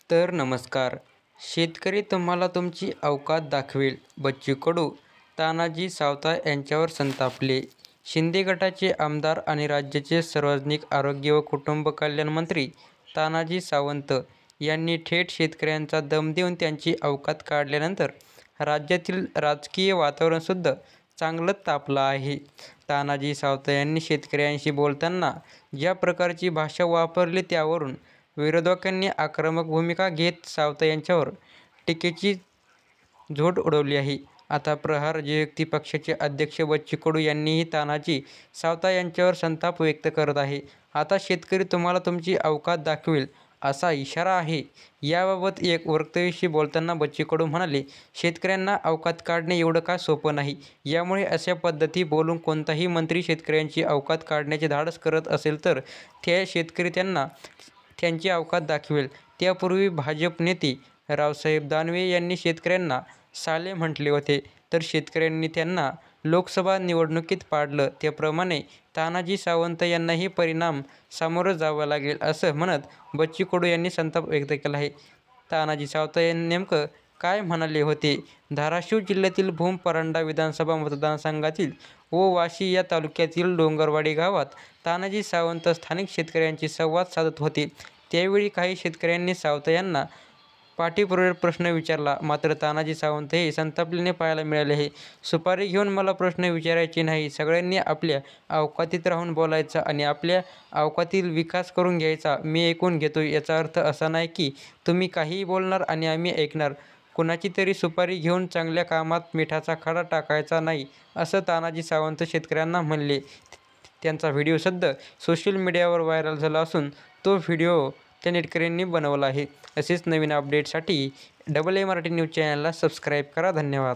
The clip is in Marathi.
तर नमस्कार. शेतकरी तुम्हाला तुमची अवकात दाखवेल. बच्चू कडू, तानाजी सावता यांच्यावर संतापले. शिंदे गटाचे आमदार आणि राज्याचे सार्वजनिक आरोग्य व कुटुंब कल्याण मंत्री तानाजी सावंत यांनी थेट शेतकऱ्यांचा दम देऊन त्यांची अवकात काढल्यानंतर राज्यातील राजकीय वातावरणसुद्धा चांगलंच तापलं आहे. तानाजी सावता यांनी शेतकऱ्यांशी बोलताना ज्या प्रकारची भाषा वापरली त्यावरून विरोधकांनी आक्रमक भूमिका घेत सावता यांच्यावर टीकेची झोड उडवली आहे. आता प्रहार जनशक्ती पक्षाचे अध्यक्ष बच्चू कडू यांनीही तानाजी सावता यांच्यावर संताप व्यक्त करत आहे. आता शेतकरी तुम्हाला तुमची अवकात दाखवेल असा इशारा आहे. याबाबत एक वक्तव्याशी बोलताना बच्चू कडू म्हणाले, शेतकऱ्यांना अवकात काढणे एवढं काय सोपं नाही. यामुळे अशा पद्धती बोलून कोणताही मंत्री शेतकऱ्यांची अवकात काढण्याचे धाडस करत असेल तर शेतकरी त्यांची अवकात दाखवेल. त्यापूर्वी भाजप नेते रावसाहेब दानवे यांनी शेतकऱ्यांना साले म्हटले होते, तर शेतकऱ्यांनी त्यांना लोकसभा निवडणुकीत पाडलं. त्याप्रमाणे तानाजी सावंत यांनाही परिणाम सामोरं जावं लागेल असं म्हणत बच्चू कडू यांनी संताप व्यक्त केला आहे. तानाजी सावंत यांनी नेमकं काय म्हणाले होते? धाराशिव जिल्ह्यातील भूम परांडा विधानसभा मतदारसंघातील व वाशी या तालुक्यातील डोंगरवाडी गावात तानाजी सावंत स्थानिक शेतकऱ्यांशी संवाद साधत होते. त्यावेळी काही शेतकऱ्यांनी सावंत यांना पाठीपुढे प्रश्न विचारला. मात्र तानाजी सावंत हे संतापलेले पाहायला मिळाले आहे. सुपारी घेऊन मला प्रश्न विचारायचे नाही. सगळ्यांनी आपल्या अवकातीत राहून बोलायचं आणि आपल्या अवकातील विकास करून घ्यायचा. मी ऐकून घेतो याचा अर्थ असा नाही की तुम्ही काहीही बोलणार आणि आम्ही ऐकणार. कुणाची तरी सुपारी घेऊन चांगल्या कामात मिठाचा खडा टाकायचा नाही असं तानाजी सावंत शेतकऱ्यांना म्हणले. त्यांचा व्हिडिओ सध्या सोशल मीडियावर व्हायरल झाला असून तो व्हिडिओ त्या नेटकऱ्यांनी बनवला आहे. असेच नवीन अपडेटसाठी AA मराठी न्यूज चॅनलला सबस्क्राईब करा. धन्यवाद.